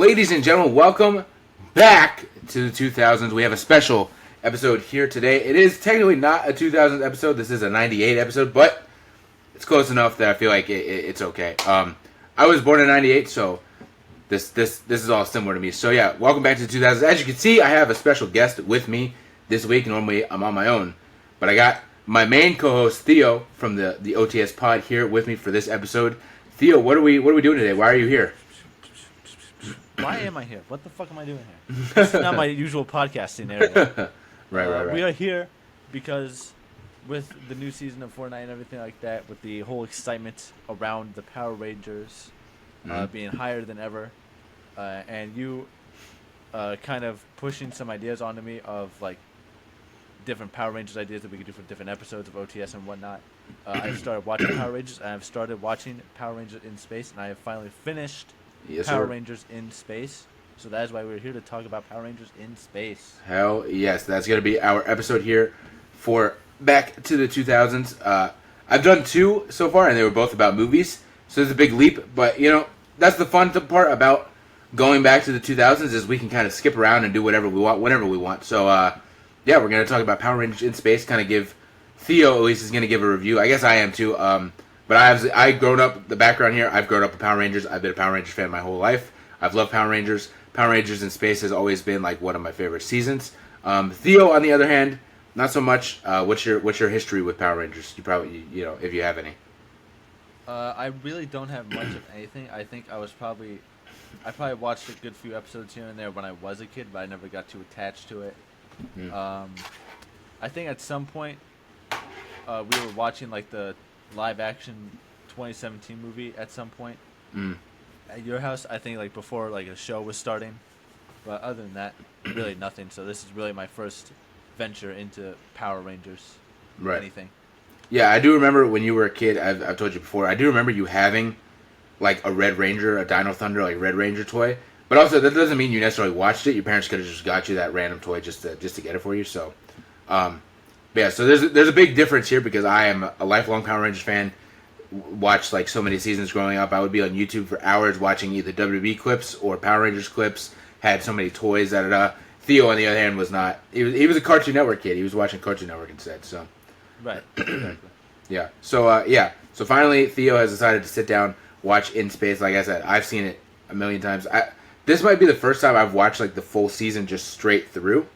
Ladies and gentlemen, welcome back to the 2000s. We have a special episode here today. It is technically not a 2000s episode. This is a 98 episode, but it's close enough that I feel like it's okay. I was born in 98, so this is all similar to me. So yeah, welcome back to the 2000s. As you can see, I have a special guest with me this week. Normally, I'm on my own, but I got my main co-host Theo from the OTS pod here with me for this episode. Theo, what are we doing today? Why are you here? Why am I here? What the fuck am I doing here? This is not my usual podcasting area. Right. We are here because with the new season of Fortnite and everything like that, with the whole excitement around the Power Rangers being higher than ever, and you kind of pushing some ideas onto me of like different Power Rangers ideas that we could do for different episodes of OTS and whatnot. I've started watching Power Rangers, and I've started watching Power Rangers in Space, and I have finally finished Power Rangers in Space. So that is why we're here to talk about Power Rangers in Space. Hell yes, that's going to be our episode here for Back to the 2000s. I've done 2 so far, and they were both about movies, so there's a big leap. But, you know, that's the fun part about going back to the 2000s is we can kind of skip around and do whatever we want, whenever we want. So, yeah, we're going to talk about Power Rangers in Space, kind of give Theo, at least, is going to give a review. I guess I am, too. But I've grown up, the background here, I've grown up with Power Rangers. I've been a Power Rangers fan my whole life. I've loved Power Rangers. Power Rangers in Space has always been like one of my favorite seasons. Theo, on the other hand, not so much. What's your history with Power Rangers? You probably, you know, if you have any. I really don't have much of anything. I think I probably watched a good few episodes here and there when I was a kid, but I never got too attached to it. I think at some point we were watching like the live action 2017 movie at some point at your house. I think like before like a show was starting, but other than that, really nothing. So this is really my first venture into Power Rangers. Right. Anything. Yeah, I do remember when you were a kid. I've told you before. I do remember you having like a Red Ranger, a Dino Thunder, like Red Ranger toy. But also that doesn't mean you necessarily watched it. Your parents could have just got you that random toy just to get it for you. So, yeah. So there's a big difference here because I am a lifelong Power Rangers fan. Watched like so many seasons growing up. I would be on YouTube for hours watching either WWE clips or Power Rangers clips. Had so many toys. Theo, on the other hand, was not. He was a Cartoon Network kid. He was watching Cartoon Network instead. So, right. Exactly. Yeah. So yeah. So finally, Theo has decided to sit down, watch In Space. Like I said, I've seen it a million times. This might be the first time I've watched like the full season just straight through.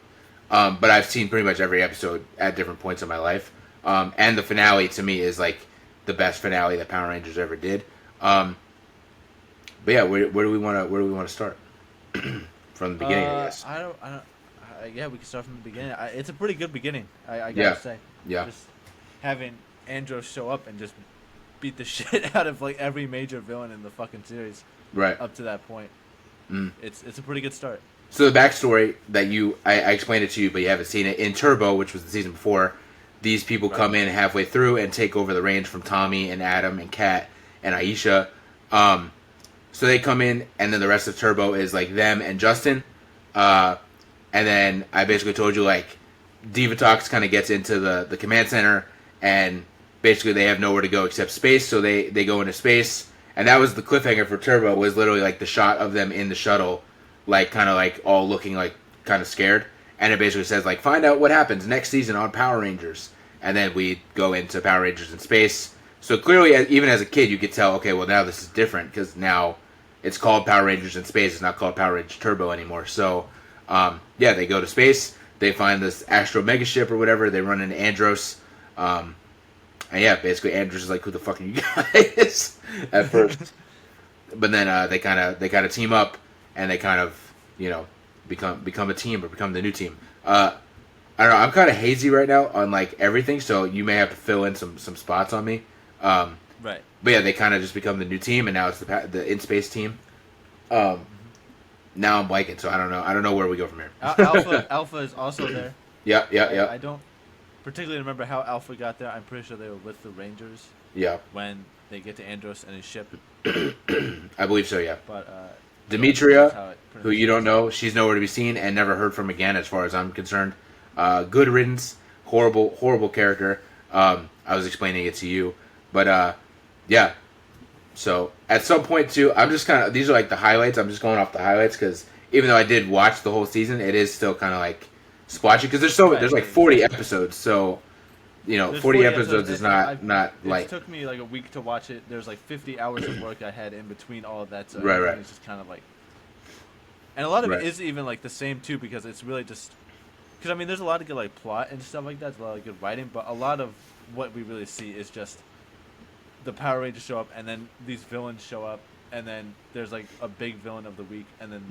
But I've seen pretty much every episode at different points in my life. And the finale to me is like the best finale that Power Rangers ever did. But yeah, where do we want to start? From the beginning, I guess. Yeah, we can start from the beginning. It's a pretty good beginning, I gotta say. Yeah. Just having Andros show up and just beat the shit out of like every major villain in the fucking series. Right. Up to that point. It's a pretty good start. So the backstory that I explained it to you, but you haven't seen it. In Turbo, which was the season before, these people come in halfway through and take over the range from Tommy and Adam and Kat and Aisha. So they come in, and then the rest of Turbo is like them and Justin. And then I basically told you like Divatox kind of gets into the command center, and basically they have nowhere to go except space. So they go into space, and that was the cliffhanger for Turbo. Was literally like the shot of them in the shuttle, like kind of like all looking like kind of scared. And it basically says, like, find out what happens next season on Power Rangers. And then we go into Power Rangers in Space. So clearly, even as a kid, you could tell, okay, well, now this is different. Because now it's called Power Rangers in Space. It's not called Power Rangers Turbo anymore. So, yeah, they go to space. They find this Astro Mega Ship or whatever. They run into Andros. And yeah, basically, Andros is like, who the fuck are you guys? At first. But then they kind of team up. And they kind of, you know, become a team or become the new team. I don't know. I'm kind of hazy right now on like everything, so you may have to fill in some spots on me. Right. But yeah, they kind of just become the new team, and now it's the In Space team. Now I'm blanking, so I don't know. I don't know where we go from here. Alpha is also there. Yeah. I don't particularly remember how Alpha got there. I'm pretty sure they were with the Rangers. Yeah. When they get to Andros and his ship. I believe so. Yeah. But Demetria, who you don't know, she's nowhere to be seen and never heard from again, as far as I'm concerned. Good riddance, horrible character. I was explaining it to you, but yeah, So at some point too, I'm just kind of these are like the highlights. I'm just going off the highlights because even though I did watch the whole season, it is still kind of like splotchy because there's like 40 episodes. So 40 episodes is not it like. took me like a week to watch it. There's like 50 hours of work I had in between all of that. So Right. it's just kind of like, and a lot of Right. it is even like the same too because it's really just because I mean there's a lot of good like plot and stuff like that. There's a lot of good writing, but a lot of what we really see is just the Power Rangers show up, and then these villains show up, and then there's like a big villain of the week, and then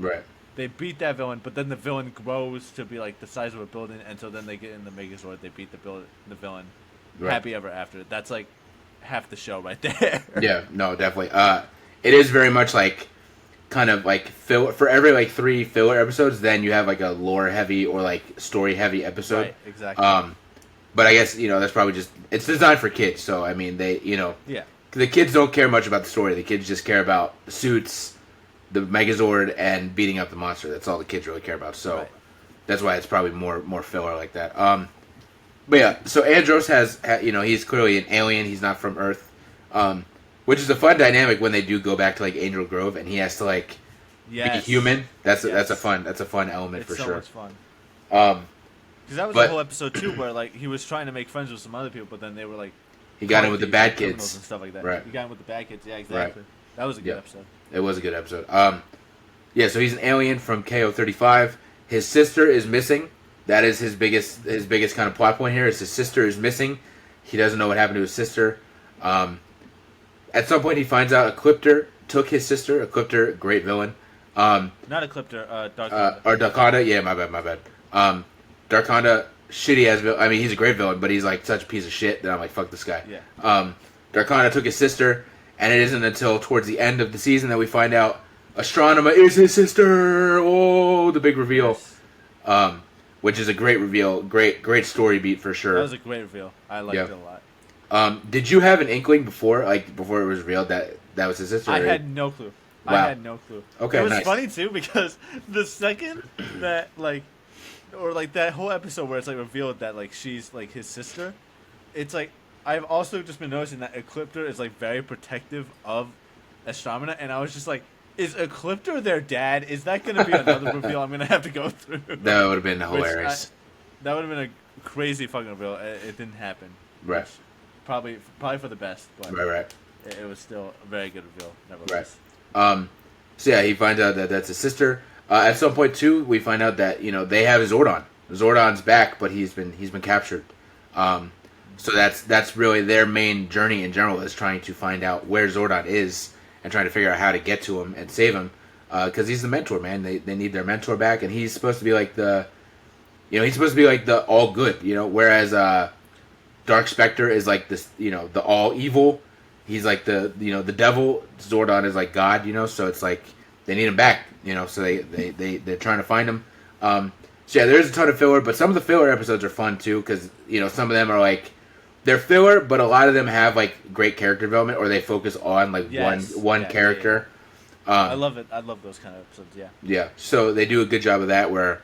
they beat that villain, but then the villain grows to be like the size of a building, and so then they get in the Megazord, they beat the villain, happy ever after. That's like half the show right there. Yeah, no, definitely. It is very much like kind of like for every like 3 filler episodes, then you have like a lore heavy or like story heavy episode. Right, exactly. But I guess that's probably just it's designed for kids, so I mean they yeah. The kids don't care much about the story. The kids just care about the suits, the Megazord, and beating up the monster. That's all the kids really care about. So that's why it's probably more filler like that. But yeah, so Andros has he's clearly an alien. He's not from Earth, which is a fun dynamic when they do go back to like Angel Grove and he has to like be a human. That's a fun element for sure. It's so much fun. Because that was the whole episode too, where like he was trying to make friends with some other people, but then they were like he got in with the bad kids and stuff like that. Right. He got in with the bad kids. Yeah, exactly. Right. That was a good episode. It was a good episode. Yeah. So he's an alien from KO-35. His sister is missing. That is his biggest kind of plot point here. Is his sister is missing. He doesn't know what happened to his sister. At some point, he finds out Ecliptor took his sister. Ecliptor, great villain. Not Ecliptor, Darkonda. Or Darkonda. Yeah, my bad. Darkonda, shitty as villain. I mean, he's a great villain, but he's like such a piece of shit that I'm like, fuck this guy. Yeah. Darkonda took his sister, and it isn't until towards the end of the season that we find out Astronema is his sister. Oh, the big reveal. Yes. Which is a great reveal. Great story beat for sure. That was a great reveal. I liked it a lot. Did you have an inkling before it was revealed that was his sister? I had no clue. Wow. I had no clue. Okay, it was funny too because the second that that whole episode where it's like revealed that like she's like his sister, it's like I've also just been noticing that Ecliptor is like very protective of Astronema, and I was just like, is Ecliptor their dad? Is that going to be another reveal I'm going to have to go through? That would have been hilarious. That would have been a crazy fucking reveal. It didn't happen. Right. Probably for the best. But right. It was still a very good reveal. Nevertheless. Right. So yeah, he finds out that that's his sister. At some point too, we find out that they have Zordon. Zordon's back, but he's been captured. So that's really their main journey in general is trying to find out where Zordon is and trying to figure out how to get to him and save him. Because he's the mentor, man. They need their mentor back, and he's supposed to be like the all good, Whereas Dark Spectre is like this, the all evil. He's like the devil. Zordon is like God, So it's like they need him back, So they're trying to find him. So yeah, there's a ton of filler, but some of the filler episodes are fun too because some of them are like they're filler, but a lot of them have like great character development or they focus on like one character. Yeah. I love it. I love those kind of episodes. Yeah. Yeah. So they do a good job of that where.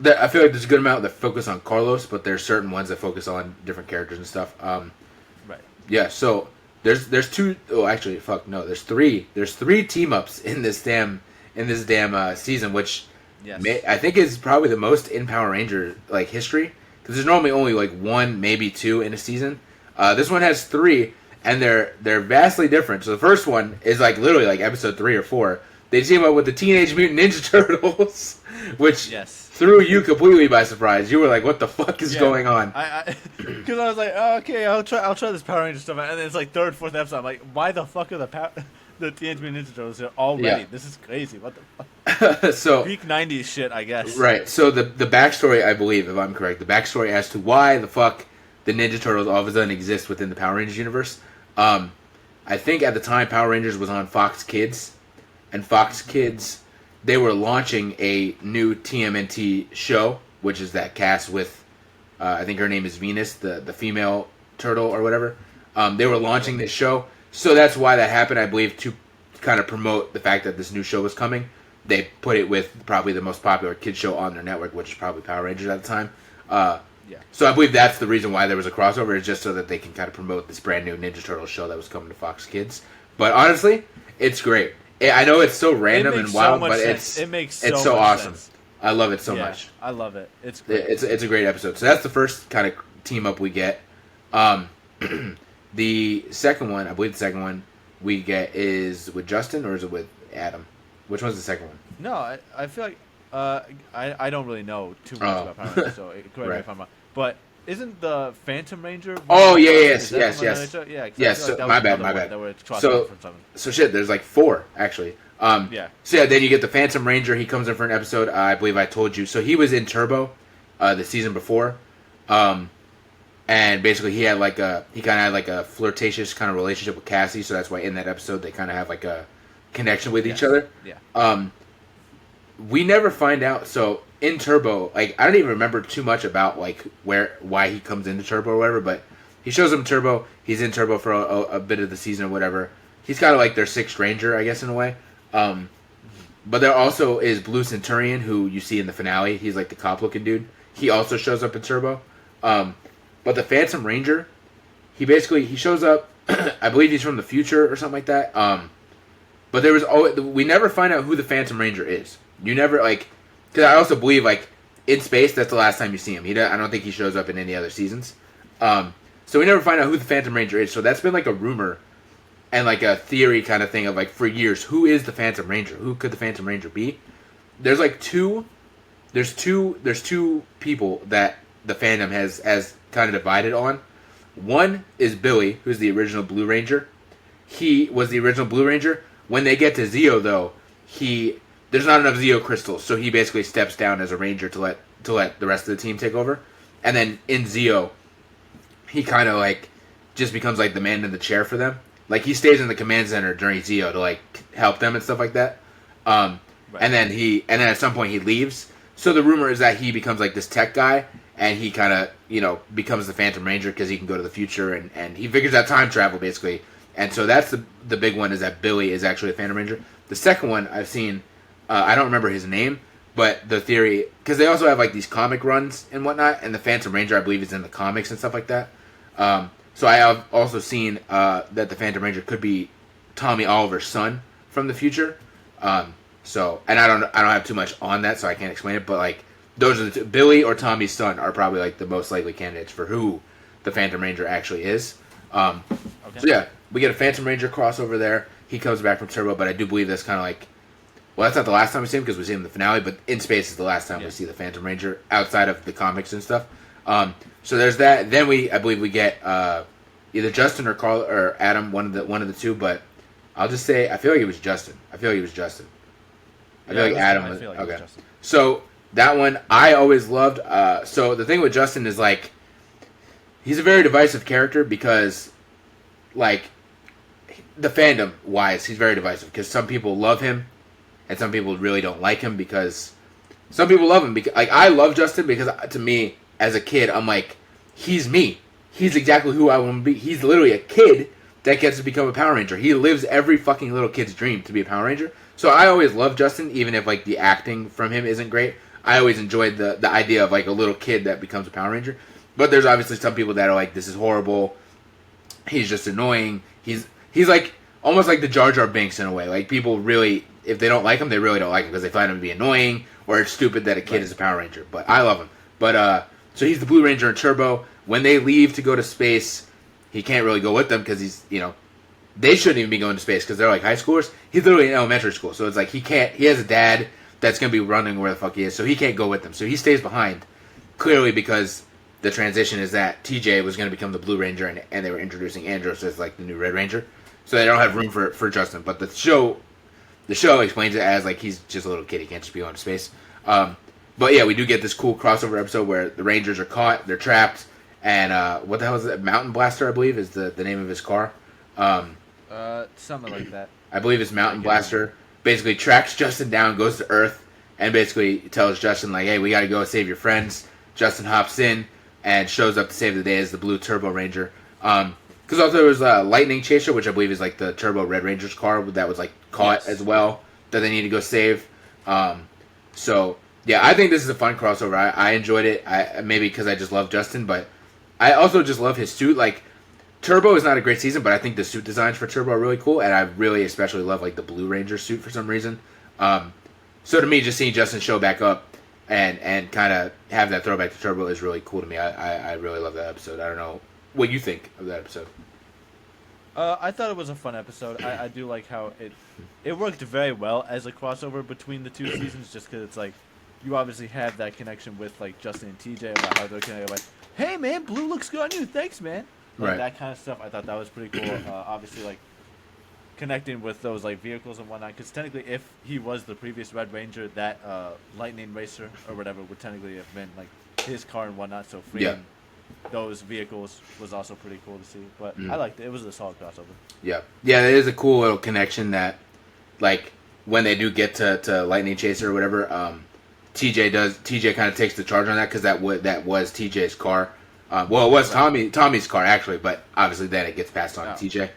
I feel like there's a good amount that focus on Carlos, but there's certain ones that focus on different characters and stuff. Right. Yeah. So there's two. Oh, actually, fuck no. There's three. There's 3 team ups in this damn season, which I think is probably the most in Power Ranger like history because there's normally only like 1, maybe 2 in a season. This one has 3, and they're vastly different. So the first one is like literally like episode 3 or 4. They team up with the Teenage Mutant Ninja Turtles, which threw you completely by surprise. You were like, "What the fuck is going on?" Because I was like, oh, "Okay, I'll try this Power Ranger stuff," and then it's like 3rd, 4th episode. I'm like, "Why the fuck are the Teenage Mutant Ninja Turtles here already? Yeah. This is crazy. What the fuck?" So peak '90s shit, I guess. Right. So the backstory, I believe, if I'm correct, the backstory as to why the fuck the Ninja Turtles all of a sudden exist within the Power Rangers universe. I think at the time Power Rangers was on Fox Kids. And Fox Kids, they were launching a new TMNT show, which is that cast with, I think her name is Venus, the female turtle or whatever. They were launching this show, so that's why that happened, I believe, to kind of promote the fact that this new show was coming. They put it with probably the most popular kids show on their network, which is probably Power Rangers at the time. So I believe that's the reason why there was a crossover, is just so that they can kind of promote this brand new Ninja Turtles show that was coming to Fox Kids. But honestly, it's great. I know it's so random and wild, but it's so much awesome. sense. I love it so much. I love it. It's great. It's a great episode. So that's the first kind of team up we get. The second one, I believe the second one we get is with Justin, or is it with Adam? Which one's the second one? No, I feel like I don't really know too much about Power Rangers, so correct me if I'm wrong. But isn't the Phantom Ranger? Oh yeah, yes. Yeah. So my bad. So shit. There's like 4 actually. Yeah. So yeah, then you get the Phantom Ranger. He comes in for an episode. I believe I told you. So he was in Turbo, the season before, and basically he kind of had like a flirtatious kind of relationship with Cassie. So that's why in that episode they kind of have like a connection with each other. Yeah. We never find out. So in Turbo, like I don't even remember too much about like why he comes into Turbo or whatever. But he shows up in Turbo. He's in Turbo for a bit of the season or whatever. He's kind of like their 6th Ranger, I guess, in a way. But there also is Blue Centurion, who you see in the finale. He's like the cop-looking dude. He also shows up in Turbo. But the Phantom Ranger, he shows up. I believe he's from the future or something like that. But we never find out who the Phantom Ranger is. You never because I also believe in space that's the last time you see him. I don't think he shows up in any other seasons. So we never find out who the Phantom Ranger is. So that's been like a rumor and like a theory kind of thing of for years, who is the Phantom Ranger? Who could the Phantom Ranger be? There's two people that the fandom has kind of divided on. One is Billy, who's the original Blue Ranger. He was the original Blue Ranger. When they get to Zeo, though, there's not enough Zeo crystals, so he basically steps down as a Ranger to let the rest of the team take over. And then in Zeo, he kind of just becomes the man in the chair for them. He stays in the command center during Zeo to help them and stuff like that. Right. And then at some point he leaves. So the rumor is that he becomes this tech guy, and he kind of becomes the Phantom Ranger because he can go to the future and he figures out time travel basically. And so that's the big one, is that Billy is actually a Phantom Ranger. The second one I've seen, I don't remember his name, but the theory, because they also have these comic runs and whatnot, and the Phantom Ranger I believe is in the comics and stuff like that. So I have also seen that the Phantom Ranger could be Tommy Oliver's son from the future. So, and I don't have too much on that, so I can't explain it. But those are the two. Billy or Tommy's son are probably the most likely candidates for who the Phantom Ranger actually is. Okay. So yeah, we get a Phantom Ranger crossover there. He comes back from Turbo, but I do believe that's kind of well, that's not the last time we see him because we see him in the finale. But in space is the last time we see the Phantom Ranger outside of the comics and stuff. So there's that. Then I believe we get either Justin or Carl or Adam, one of the two. But I'll just say I feel like it was Justin. I feel like Adam was okay. So that one I always loved. So the thing with Justin is he's a very divisive character because the fandom wise he's very divisive because some people love him and some people really don't like him because some people love him because I love Justin because to me as a kid I'm he's me. He's exactly who I want to be. He's literally a kid that gets to become a Power Ranger. He lives every fucking little kid's dream to be a Power Ranger. So I always love Justin, even if the acting from him isn't great. I always enjoyed the idea of a little kid that becomes a Power Ranger. But there's obviously some people that are this is horrible. He's just annoying. He's almost like the Jar Jar Binks in a way. People really, if they don't like him, they really don't like him because they find him to be annoying or it's stupid that a kid is a Power Ranger. But I love him. But so he's the Blue Ranger in Turbo. When they leave to go to space, he can't really go with them because he's they shouldn't even be going to space because they're high schoolers. He's literally in elementary school, so it's he can't. He has a dad that's gonna be running where the fuck he is, so he can't go with them. So he stays behind, clearly because the transition is that TJ was gonna become the Blue Ranger, and they were introducing Andros as the new Red Ranger, so they don't have room for Justin. But the show explains it as he's just a little kid. He can't just be going to space. But yeah, we do get this cool crossover episode where the Rangers are caught, they're trapped, and what the hell is it? Mountain Blaster, I believe, is the name of his car. Something like that. I believe it's Mountain Blaster. Basically tracks Justin down, goes to Earth, and basically tells Justin hey, we gotta go save your friends. Justin hops in and shows up to save the day as the Blue Turbo Ranger. Because also there was a Lightning Chaser, which I believe is the Turbo Red Ranger's car that was caught as well that they need to go save. So yeah, I think this is a fun crossover. I enjoyed it. Maybe because I just love Justin, but I also just love his suit. Turbo is not a great season, but I think the suit designs for Turbo are really cool, and I really especially love like the Blue Ranger suit for some reason. So to me, just seeing Justin show back up and kind of have that throwback to Turbo is really cool to me. I really love that episode. I don't know what you think of that episode. I thought it was a fun episode. I do like how it worked very well as a crossover between the two seasons, just because it's like you obviously have that connection with like Justin and TJ about how they're connected. Like, hey man, blue looks good on you. Thanks, man. Like, that kind of stuff. I thought that was pretty cool. Obviously, like connecting with those like vehicles and whatnot. Because technically, if he was the previous Red Ranger, that Lightning Racer or whatever would technically have been like his car and whatnot. So freeing those vehicles was also pretty cool to see. But I liked it. It was a solid crossover. Yeah, it is a cool little connection that, like, when they do get to Lightning Chaser or whatever, TJ kind of takes the charge on that because that was TJ's car. Well, it was Tommy's car actually, but obviously then it gets passed on to TJ.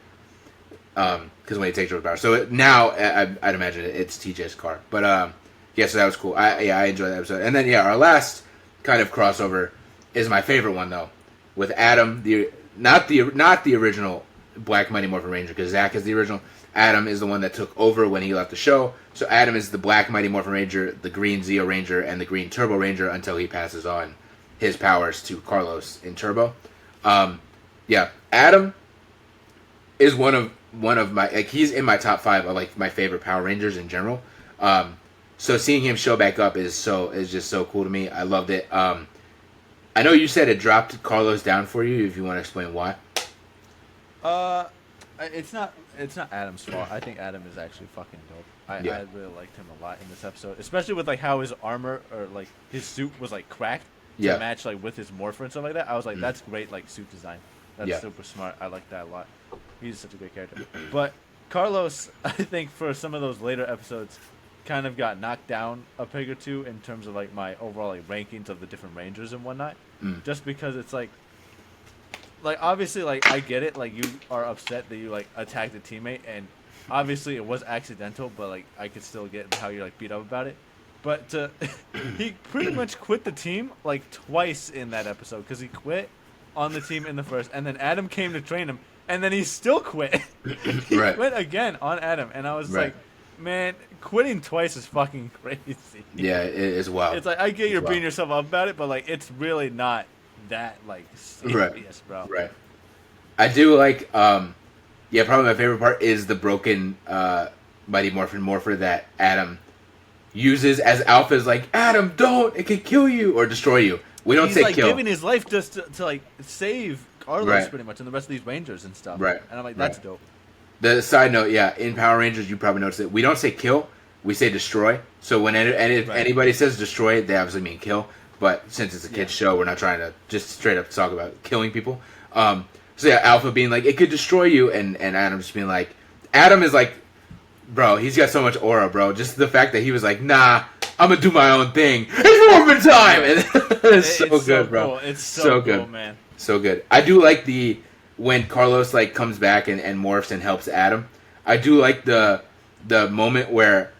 Because when he takes over power, so now I'd imagine it's TJ's car. But so that was cool. I enjoyed that episode. And then our last kind of crossover is my favorite one though, with Adam, not the original Black Mighty Morphin Ranger, because Zach is the original. Adam is the one that took over when he left the show. So Adam is the Black Mighty Morphin Ranger, the Green Zeo Ranger, and the Green Turbo Ranger until he passes on his powers to Carlos in Turbo. Adam is one of my, like, he's in my top 5 of like my favorite Power Rangers in general. So seeing him show back up is just so cool to me. I loved it. I know you said it dropped Carlos down for you. If you want to explain why. It's not Adam's fault. I think Adam is actually fucking dope. I really liked him a lot in this episode, especially with like how his armor or like his suit was like cracked to match like with his morpher and stuff like that. I was like, that's great, like suit design. That's super smart. I like that a lot. He's such a great character. But Carlos, I think for some of those later episodes, kind of got knocked down a peg or two in terms of like my overall like rankings of the different Rangers and whatnot. Just because it's like obviously like I get it, like you are upset that you like attacked a teammate, and obviously it was accidental, but like I could still get how you're like beat up about it. But he pretty much quit the team like twice in that episode, because he quit on the team in the first, and then Adam came to train him, and then he still quit. He quit again on Adam, and I was like, man, quitting twice is fucking crazy. Yeah, it is wild. It's like, I get you're beating yourself up about it, but like it's really not that like serious, bro. Right. I do like probably my favorite part is the broken Mighty Morphin Morpher that Adam uses as Alpha is like, Adam, don't, it could kill you or destroy you. We don't say like kill. He's giving his life just to like save Carlos pretty much and the rest of these Rangers and stuff. Right. And I'm like, that's dope. The side note, in Power Rangers, you probably noticed it. We don't say kill, we say destroy. So when anybody says destroy, they obviously mean kill. But since it's a kid's show, we're not trying to just straight up talk about killing people. Alpha being like, it could destroy you, and Adam just being like, Adam is like, bro, he's got so much aura, bro. Just the fact that he was like, nah, I'm gonna do my own thing. It's Morphin time! And it's so good, bro. Cool. It's so good, cool, man. So good. I do like when Carlos like comes back and morphs and helps Adam. I do like the moment where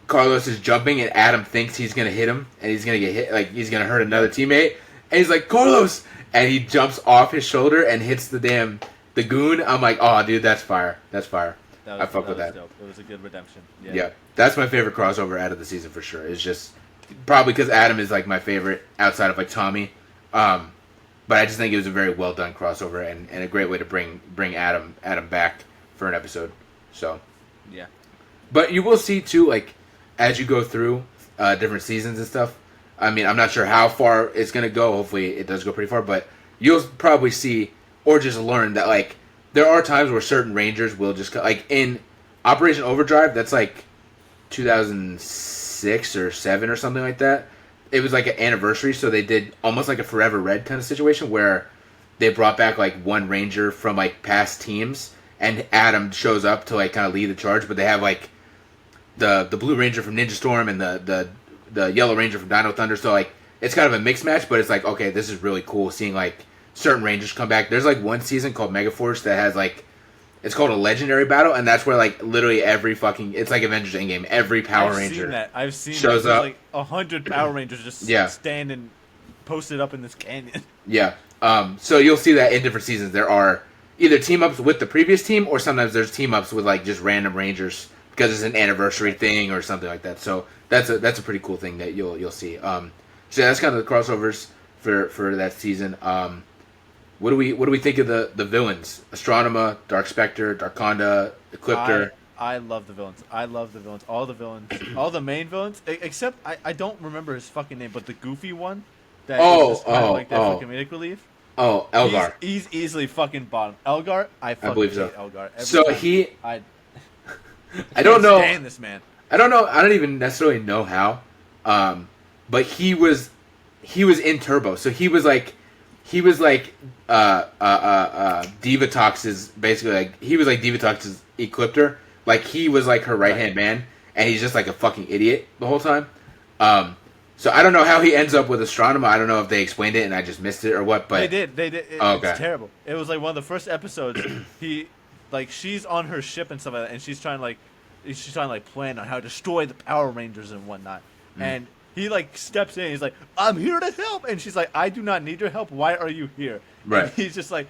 Carlos is jumping and Adam thinks he's gonna hit him and he's gonna get hit, like he's gonna hurt another teammate, and he's like, Carlos, and he jumps off his shoulder and hits the goon. I'm like, oh dude, that's fire. I fuck with that. Dope. It was a good redemption. Yeah, that's my favorite crossover out of the season for sure. It's just probably because Adam is like my favorite outside of like Tommy. But I just think it was a very well done crossover and a great way to bring Adam back for an episode. So yeah. But you will see too, like as you go through different seasons and stuff. I mean, I'm not sure how far it's gonna go. Hopefully, it does go pretty far. But you'll probably see or just learn that like there are times where certain Rangers will just like in Operation Overdrive. That's like 2006 or 7 or something like that. It was like an anniversary, so they did almost like a Forever Red kind of situation where they brought back like one Ranger from like past teams, and Adam shows up to like kind of lead the charge. But they have like the Blue Ranger from Ninja Storm and the Yellow Ranger from Dino Thunder. So like it's kind of a mixed match, but it's like, okay, this is really cool seeing like certain Rangers come back. There's like one season called Megaforce that has like, it's called a legendary battle, and that's where like literally every fucking, it's like Avengers Endgame. Every Power Ranger I've seen shows that. up. Like 100 Power Rangers just standing posted up in this canyon. Yeah. So you'll see that in different seasons there are either team ups with the previous team, or sometimes there's team ups with like just random Rangers because it's an anniversary thing or something like that. So that's a pretty cool thing that you'll see. So that's kind of the crossovers for that season. What do we think of the villains? Astronema, Dark Spectre, Darkonda, Ecliptor. I love the villains. I love the villains. All the villains. All the main villains. Except I don't remember his fucking name, but the goofy one. That is just kind of like that for comedic relief. Oh, Elgar. He's easily fucking bottom. Elgar, I believe hate so. Elgar. So I don't know. Stand this man. I don't know. I don't even necessarily know how. But he was in Turbo, so he was like Divatox's basically like he was like Divatox's Ecliptor. Like he was like her right hand man, and he's just like a fucking idiot the whole time. So I don't know how he ends up with Astronema. I don't know if they explained it and I just missed it or what. But they did. It's terrible. It was like one of the first episodes. She's on her ship and stuff like that, and she's trying to plan on how to destroy the Power Rangers and whatnot. And he like steps in. He's like, "I'm here to help," and she's like, "I do not need your help. Why are you here?" Right. And he's just like,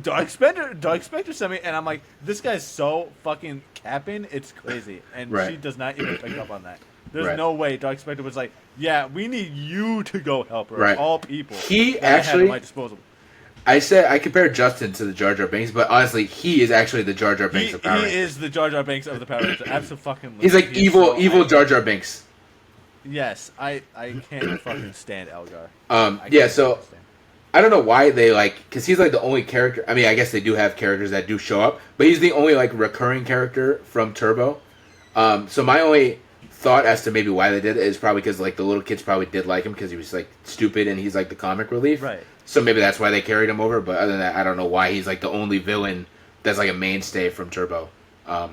Dark Spectre sent me, and I'm like, this guy's so fucking capping, it's crazy. And she does not even pick up on that. There's no way Dark Spectre was like, yeah, we need you to go help her. Right. All people. He actually, at my disposal. I said I compared Justin to the Jar Jar Binks, but honestly, he is actually the Jar Jar Binks of Power Rangers. He is the Jar Jar Binks of the Power Rangers. Absolutely. He's like evil Jar Jar Binks. Yes, I can't fucking stand Elgar. So I don't know why they because he's like the only character. I mean, I guess they do have characters that do show up, but he's the only like recurring character from Turbo. So my only thought as to maybe why they did it is probably because like the little kids probably did like him because he was like stupid and he's like the comic relief. Right. So maybe that's why they carried him over. But other than that, I don't know why he's like the only villain that's like a mainstay from Turbo. But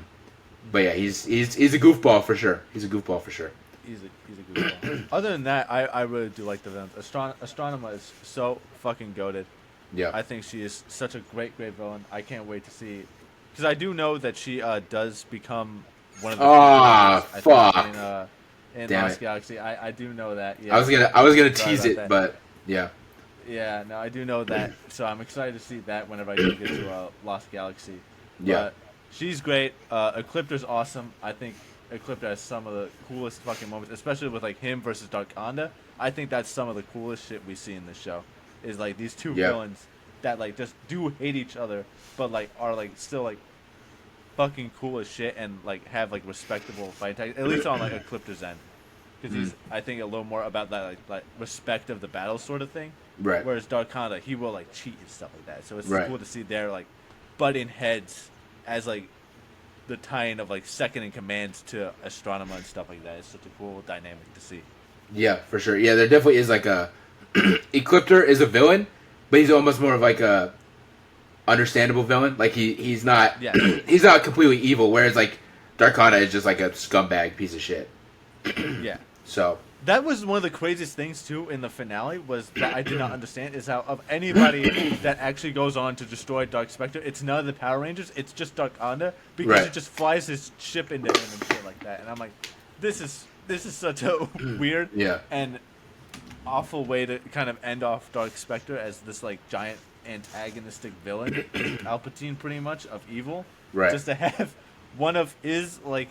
yeah, he's a goofball for sure. He's a goofball for sure. He's a goofball. Other than that, I really do like the villains. Astronema is so fucking goated. Yeah. I think she is such a great villain. I can't wait to see, because I do know that she does become one of the fuck in Lost Galaxy. I do know that. Yeah. I was gonna tease it, that. But yeah. Yeah, no, I do know that. So I'm excited to see that whenever I do get to Lost Galaxy. Yeah. But she's great. Ecliptor's awesome. I think Ecliptor has some of the coolest fucking moments, especially with like him versus Darkonda. I think that's some of the coolest shit we see in this show. Is like these two villains that like just do hate each other, but like are like still like fucking cool as shit and like have like respectable fight tactics, at least on like Ecliptor's end, because he's I think a little more about that like respect of the battle sort of thing. Right. Whereas Darkonda, he will like cheat and stuff like that. So it's cool to see their like butting heads as like the tie-in of like second in command to Astronema and stuff like that. It's such a cool dynamic to see. Yeah, for sure. Yeah, there definitely is like a Ecliptor is a villain, but he's almost more of like a understandable villain. Like he's not he's not completely evil. Whereas like Darkonda is just like a scumbag piece of shit. Yeah. So that was one of the craziest things too in the finale was that I did not understand is how of anybody that actually goes on to destroy Dark Spectre, it's none of the Power Rangers, it's just Darkonda because it just flies his ship into him and shit like that. And I'm like, this is such a weird and awful way to kind of end off Dark Spectre as this like giant antagonistic villain, Palpatine pretty much of evil. Right. Just to have one of his like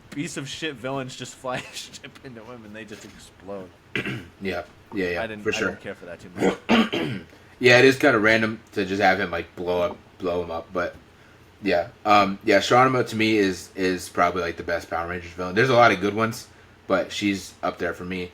piece of shit villains just fly a ship into him and they just explode. Yeah, for sure. I don't care for that too much. Yeah, it is kind of random to just have him like blow him up, but yeah, Astronema to me is probably like the best Power Rangers villain. There's a lot of good ones, but she's up there for me.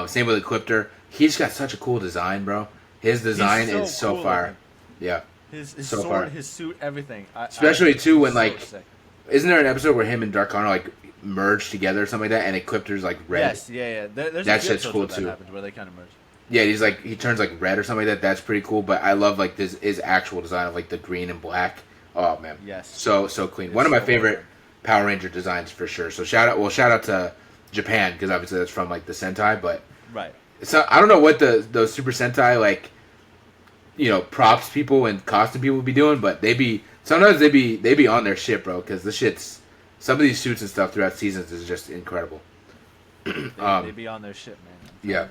Same with Ecliptor. He's got such a cool design, bro. His design is so cool fire. Yeah, his so sword, far. his suit, everything. Especially too when like, sick. Isn't there an episode where him and Darkonda like merge together or something like that, and Ecliptor's like red? Yes, yeah. There's that shit's cool too. That happens where they kind of merge. Yeah, he turns like red or something like that. That's pretty cool. But I love like his actual design of like the green and black. Oh man, yes, so clean. It's one of my favorite Power Ranger designs for sure. So shout out to Japan because obviously that's from like the Sentai, but right. So I don't know what those Super Sentai like, props people and costume people be doing, but they be on their shit, bro. Because the shit's some of these suits and stuff throughout seasons is just incredible. They be on their shit, man. Yeah.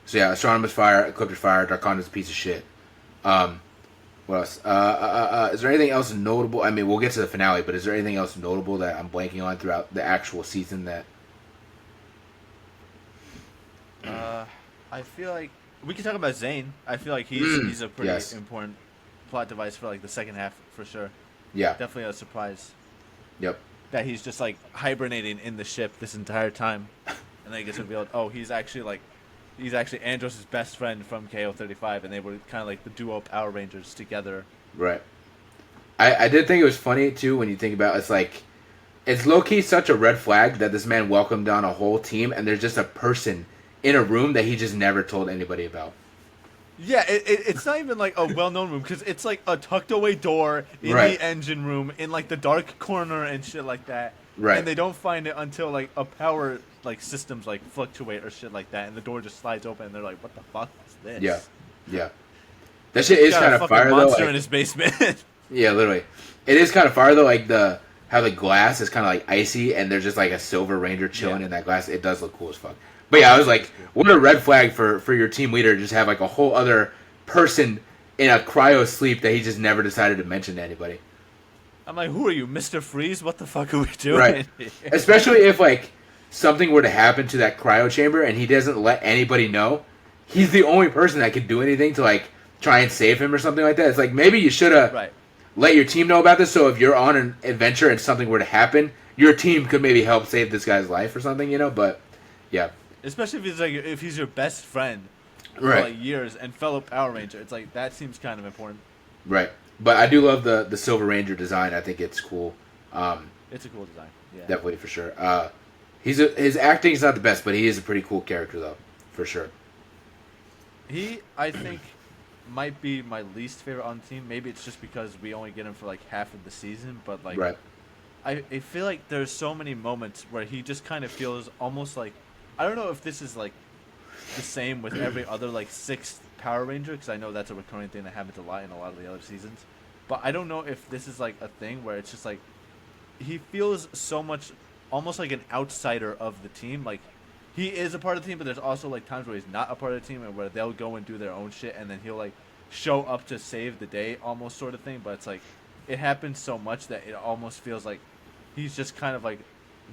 So yeah, Astronomer's fire, Ecliptor's fire, Darkonda's a piece of shit. What else? Is there anything else notable? I mean, we'll get to the finale, but is there anything else notable that I'm blanking on throughout the actual season that? I feel like we can talk about Zane. I feel like he's a pretty yes. important plot device for like the second half for sure. Yeah. Definitely a surprise. Yep. That he's just like hibernating in the ship this entire time, and then it gets revealed. Oh, he's actually Andros' best friend from KO35, and they were kind of like the duo Power Rangers together. Right. I did think it was funny too when you think about it's like it's low key such a red flag that this man welcomed on a whole team, and there's just a person in a room that he just never told anybody about. Yeah, it's not even like a well-known room because it's like a tucked-away door in right. the engine room in like the dark corner and shit like that. Right. And they don't find it until like a power like systems like fluctuate or shit like that, and the door just slides open, and they're like, "What the fuck is this?" Yeah, yeah. That shit is kind of fire though. Monster like, in his basement. yeah, literally. It is kind of fire though. Like how the glass is kind of like icy, and there's just like a silver ranger chilling in that glass. It does look cool as fuck. But yeah, I was like, what a red flag for your team leader to just have like a whole other person in a cryo sleep that he just never decided to mention to anybody. I'm like, who are you, Mr. Freeze? What the fuck are we doing? Right. Especially if like something were to happen to that cryo chamber and he doesn't let anybody know. He's the only person that could do anything to like try and save him or something like that. It's like maybe you should have let your team know about this, so if you're on an adventure and something were to happen, your team could maybe help save this guy's life or something, you know. But yeah. Especially if he's your best friend for like years and fellow Power Ranger, it's like that seems kind of important. Right, but I do love the Silver Ranger design. I think it's cool. It's a cool design. Yeah, definitely for sure. His acting is not the best, but he is a pretty cool character though, for sure. He, I think, might be my least favorite on the team. Maybe it's just because we only get him for like half of the season, but like, I feel like there's so many moments where he just kind of feels almost like. I don't know if this is like the same with every other like sixth Power Ranger, because I know that's a recurring thing that happens a lot in a lot of the other seasons. But I don't know if this is like a thing where it's just like he feels so much almost like an outsider of the team. Like he is a part of the team, but there's also like times where he's not a part of the team and where they'll go and do their own shit, and then he'll like show up to save the day, almost sort of thing. But it's like it happens so much that it almost feels like he's just kind of like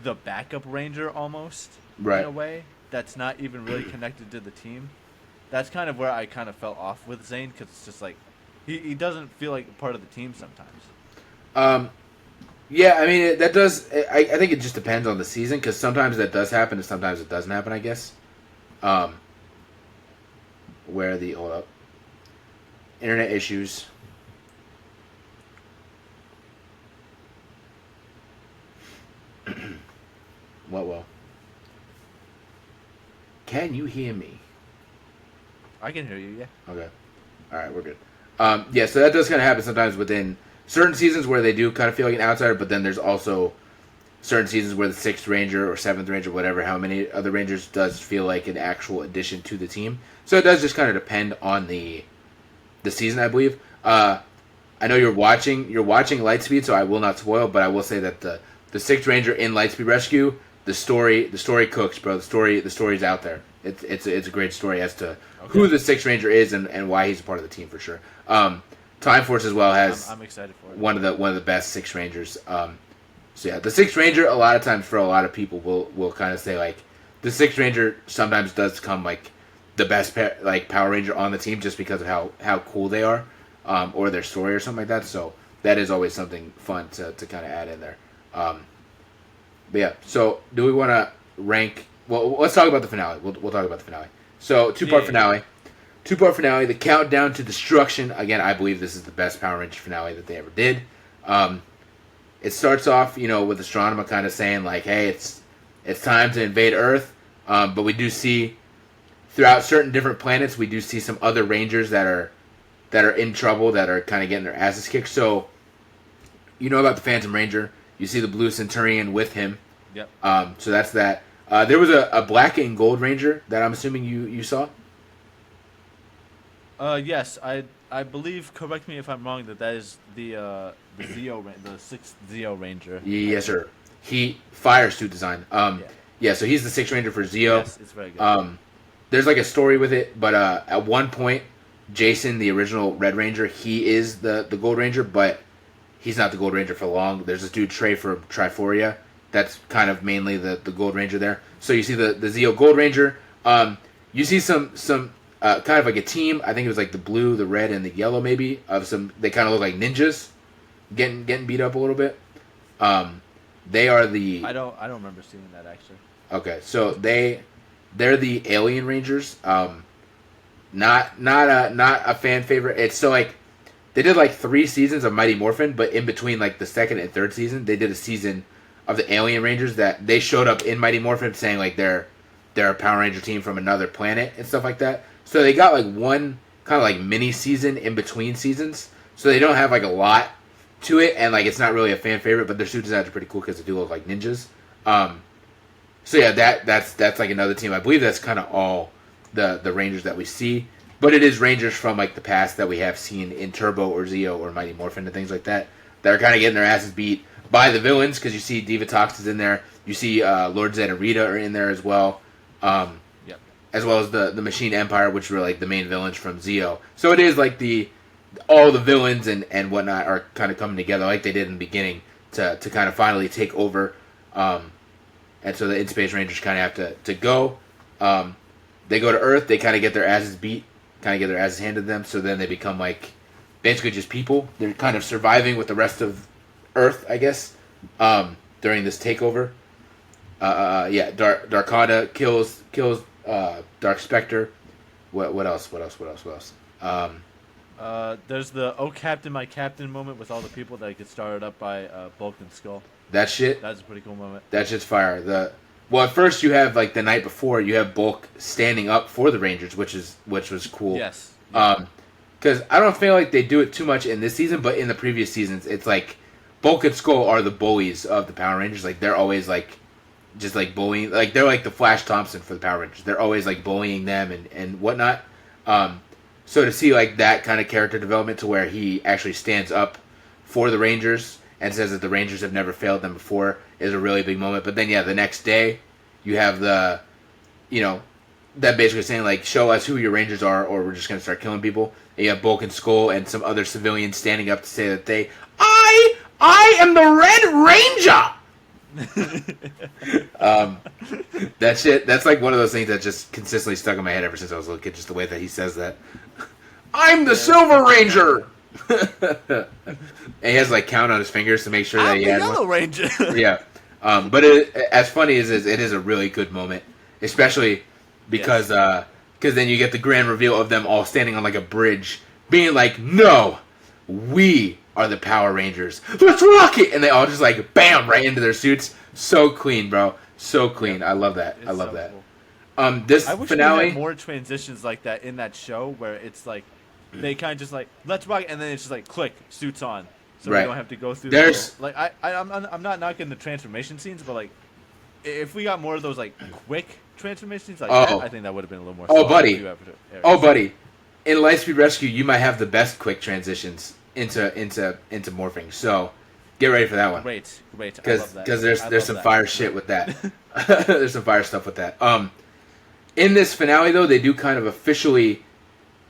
the backup ranger almost. In a way that's not even really connected to the team. That's kind of where I kind of fell off with Zane, because it's just like he doesn't feel like part of the team sometimes. Yeah, I mean that does. I think it just depends on the season, because sometimes that does happen and sometimes it doesn't happen. I guess. Where the hold up. Internet issues. Well. Can you hear me? I can hear you, yeah. Okay. All right, we're good. Yeah, so that does kind of happen sometimes within certain seasons where they do kind of feel like an outsider, but then there's also certain seasons where the 6th Ranger or 7th Ranger, whatever, how many other Rangers does feel like an actual addition to the team. So it does just kind of depend on the season, I believe. I know you're watching Lightspeed, so I will not spoil, but I will say that the 6th Ranger in Lightspeed Rescue, the story cooks, bro. The story's out there. It's a great story as to who the 6th Ranger is and why he's a part of the team for sure. Time Force as well has I'm excited for it. one of the best 6th Rangers. So yeah, the 6th Ranger a lot of times for a lot of people will kind of say like the 6th Ranger sometimes does come like the best Power Ranger on the team just because of how cool they are, or their story or something like that. So that is always something fun to kind of add in there. But yeah, so do we want to rank? Well, let's talk about the finale. We'll talk about the finale. So two-part finale. The countdown to destruction. Again, I believe this is the best Power Ranger finale that they ever did. It starts off, with Astronema kind of saying like, "Hey, it's time to invade Earth." But we do see throughout certain different planets, we do see some other Rangers that are in trouble, that are kind of getting their asses kicked. So, you know about the Phantom Ranger. You see the Blue Centurion with him. Yep. So that's that. There was a Black and Gold Ranger that I'm assuming you saw. Yes, I believe. Correct me if I'm wrong. That is the Zeo, the 6th Zeo Ranger. Yes, sir. He fire suit design. Yeah. So he's the 6th Ranger for Zeo. Yes, it's very good. There's like a story with it, but at one point, Jason, the original Red Ranger, he is the Gold Ranger, but he's not the Gold Ranger for long. There's this dude Trey from Triforia that's kind of mainly the Gold Ranger there. So you see the Zeo Gold Ranger. You see some kind of like a team. I think it was like the blue, the red, and the yellow maybe of some. They kind of look like ninjas, getting beat up a little bit. They are the. I don't remember seeing that actually. Okay, so they're the Alien Rangers. Not a fan favorite. It's so like they did like 3 seasons of Mighty Morphin, but in between like the second and third season, they did a season of the Alien Rangers that they showed up in Mighty Morphin saying like they're a Power Ranger team from another planet and stuff like that. So they got like one kind of like mini season in between seasons. So they don't have like a lot to it, and like it's not really a fan favorite, but their suit designs are pretty cool because they do look like ninjas. So yeah, that's like another team. I believe that's kind of all the Rangers that we see, but it is Rangers from like the past that we have seen in Turbo or Zeo or Mighty Morphin and things like that are kind of getting their asses beat by the villains, because you see Divatox is in there, you see Lord Zed and Rita are in there as well, as well as the Machine Empire, which were like the main villains from Zeo. So it is like all the villains and whatnot are kind of coming together like they did in the beginning to kind of finally take over. And so the In-Space Rangers kind of have to go. They go to Earth. They kind of get their asses beat, kind of get their asses handed to them. So then they become like basically just people. They're kind of surviving with the rest of Earth, I guess, during this takeover. Darkanda kills Dark Spectre. What else? There's the "Oh Captain, My Captain" moment with all the people that get started up by Bulk and Skull. That shit. That's a pretty cool moment. That shit's fire. Well, at first you have like the night before you have Bulk standing up for the Rangers, which was cool. Yes. Because I don't feel like they do it too much in this season, but in the previous seasons, it's like Bulk and Skull are the bullies of the Power Rangers. Like they're always like just like bullying. Like they're like the Flash Thompson for the Power Rangers. They're always like bullying them and whatnot. So to see like that kind of character development to where he actually stands up for the Rangers and says that the Rangers have never failed them before is a really big moment. But then the next day you have that basically saying like, show us who your Rangers are or we're just going to start killing people. And you have Bulk and Skull and some other civilians standing up to say that I am the Red Ranger! That shit, that's like one of those things that just consistently stuck in my head ever since I was a little kid, just the way that he says that. I'm the Silver Ranger! And he has like count on his fingers to make sure that he had Yellow Ranger. Yeah. But as funny as it is a really good moment, especially because then you get the grand reveal of them all standing on like a bridge being like, no, we are the Power Rangers. Let's rock it! And they all just like, bam, right into their suits. So clean, bro. So clean. Yeah. I love that. I love that. Cool. This I wish finale... we had more transitions like that in that show where it's like, they kind of just like, let's rock it, and then it's just like, click, suits on. So we don't have to go through I'm not knocking the transformation scenes, but like, if we got more of those like quick transformations like that, I think that would have been a little more buddy. Buddy. In Lightspeed Rescue, you might have the best quick transitions into morphing. So get ready for that one. Great. Because there's some fire shit with that. There's some fire stuff with that. In this finale though, they do kind of officially,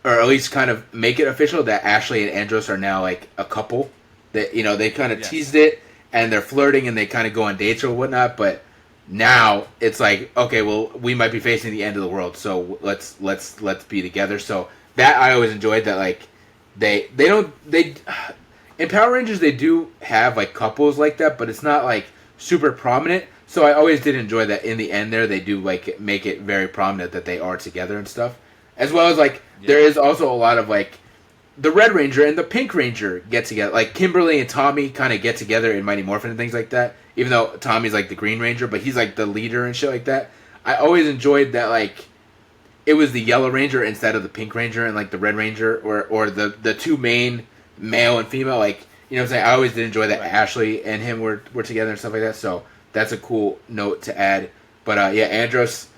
or at least kind of make it official that Ashley and Andros are now like a couple. That they kind of teased it and they're flirting and they kind of go on dates or whatnot, but now it's like, okay, well, we might be facing the end of the world, so let's be together. So that I always enjoyed that, like they in Power Rangers they do have like couples like that, but it's not like super prominent. So I always did enjoy that in the end there they do like make it very prominent that they are together and stuff. As well as like there is also a lot of like the Red Ranger and the Pink Ranger get together. Like Kimberly and Tommy kind of get together in Mighty Morphin and things like that. Even though Tommy's like the Green Ranger, but he's like the leader and shit like that. I always enjoyed that like it was the Yellow Ranger instead of the Pink Ranger and like the Red Ranger or the two main male and female. Like, you know what I'm saying? I always did enjoy that Ashley and him were together and stuff like that. So that's a cool note to add. But Andros,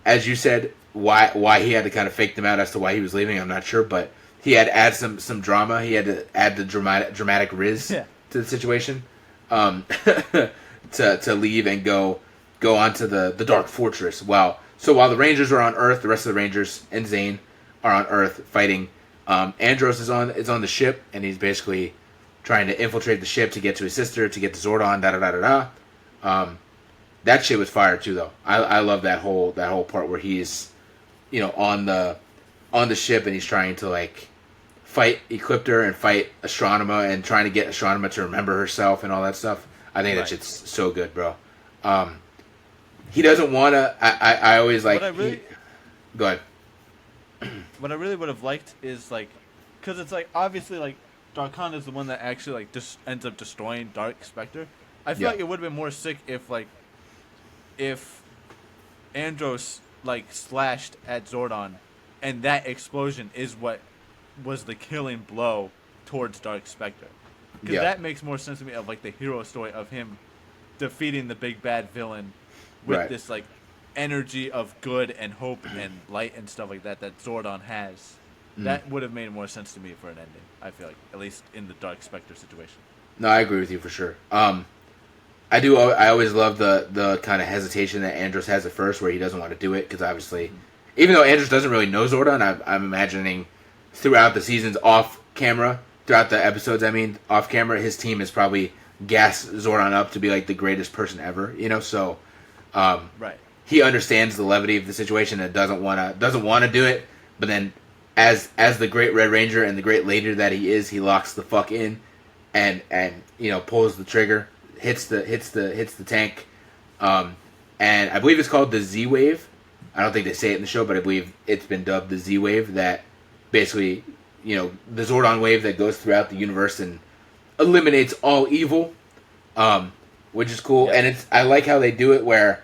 as you said, why he had to kind of fake them out as to why he was leaving, I'm not sure, but he had to add some drama. He had to add the dramatic riz to the situation to leave and go onto the Dark Fortress. While the Rangers are on Earth, the rest of the Rangers and Zane are on Earth fighting Andros is on the ship, and he's basically trying to infiltrate the ship to get to his sister, to get to Zordon. Da da da da da. That shit was fire too, though. I love that whole part where he's, on the ship and he's trying to like fight Ecliptor and fight Astronema and trying to get Astronema to remember herself and all that stuff. I think that shit's so good, bro. He doesn't want to. I always like. Go ahead. What I really would have liked is like, because it's like obviously like Darkon is the one that actually like just ends up destroying Dark Spectre. I feel like it would have been more sick if Andros like slashed at Zordon, and that explosion is what was the killing blow towards Dark Spectre. Because that makes more sense to me of like the hero story of him defeating the big bad villain with this like energy of good and hope and light and stuff like that Zordon has. That would have made more sense to me for an ending, I feel like, at least in the Dark Spectre situation. No, I agree with you for sure. I always love the kind of hesitation that Andros has at first, where he doesn't want to do it, because obviously, even though Andros doesn't really know Zordon, I'm imagining throughout the seasons off camera, throughout the episodes, off camera, his team has probably gassed Zordon up to be like the greatest person ever, so he understands the levity of the situation and doesn't want to do it, but then as the great Red Ranger and the great leader that he is, he locks the fuck in and pulls the trigger, hits the tank, and I believe it's called the Z Wave. I don't think they say it in the show, but I believe it's been dubbed the Z Wave. That basically, the Zordon wave that goes throughout the universe and eliminates all evil, which is cool. Yeah. And I like how they do it where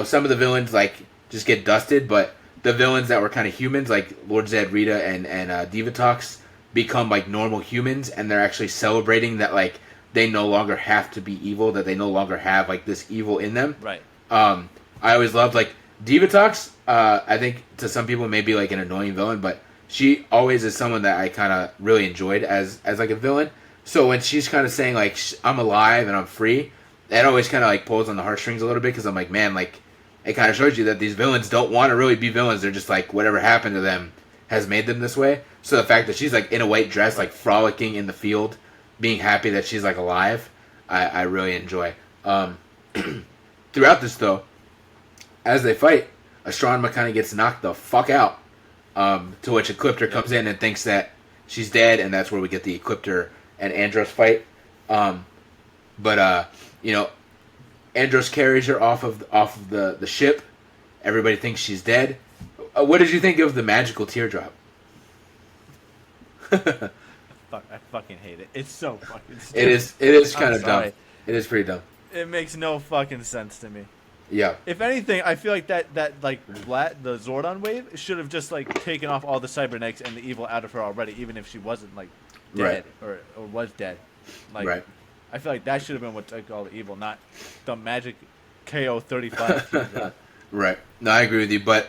some of the villains like just get dusted, but the villains that were kind of humans, like Lord Zed, Rita, and Divatox, become like normal humans, and they're actually celebrating that like they no longer have to be evil, that they no longer have like this evil in them. Right. I always loved like Divatox. I think to some people may be like an annoying villain, but she always is someone that I kind of really enjoyed as like a villain. So when she's kind of saying like I'm alive and I'm free, that always kind of like pulls on the heartstrings a little bit, because I'm like, man, like it kind of shows you that these villains don't want to really be villains. They're just like whatever happened to them has made them this way. So the fact that she's like in a white dress, like frolicking in the field, being happy that she's like alive, I really enjoy. Throughout this though, as they fight, Astronema kind of gets knocked the fuck out. To which Ecliptor comes in and thinks that she's dead, and that's where we get the Ecliptor and Andros fight. Andros carries her off of the ship. Everybody thinks she's dead. What did you think of the magical teardrop? I fucking hate it. It's so fucking stupid. It is kind of dumb. It is pretty dumb. It makes no fucking sense to me. Yeah. If anything, I feel like that like the Zordon wave should have just like taken off all the cybernetics and the evil out of her already, even if she wasn't like dead or was dead. Like I feel like that should have been what took all the evil, not the magic KO 35. Right. No, I agree with you, but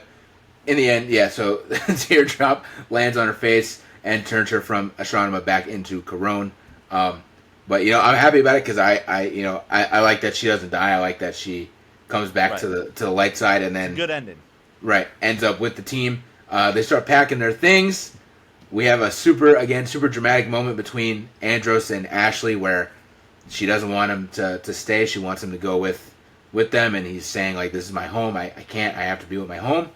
in the end, yeah. So teardrop lands on her face and turns her from Astronema back into Corone. But I'm happy about it, because I like that she doesn't die. I like that she comes back to the light side, and then good ending. Right, ends up with the team. They start packing their things. We have a super dramatic moment between Andros and Ashley, where she doesn't want him to stay. She wants him to go with them, and he's saying like, "This is my home. I can't. I have to be with my home."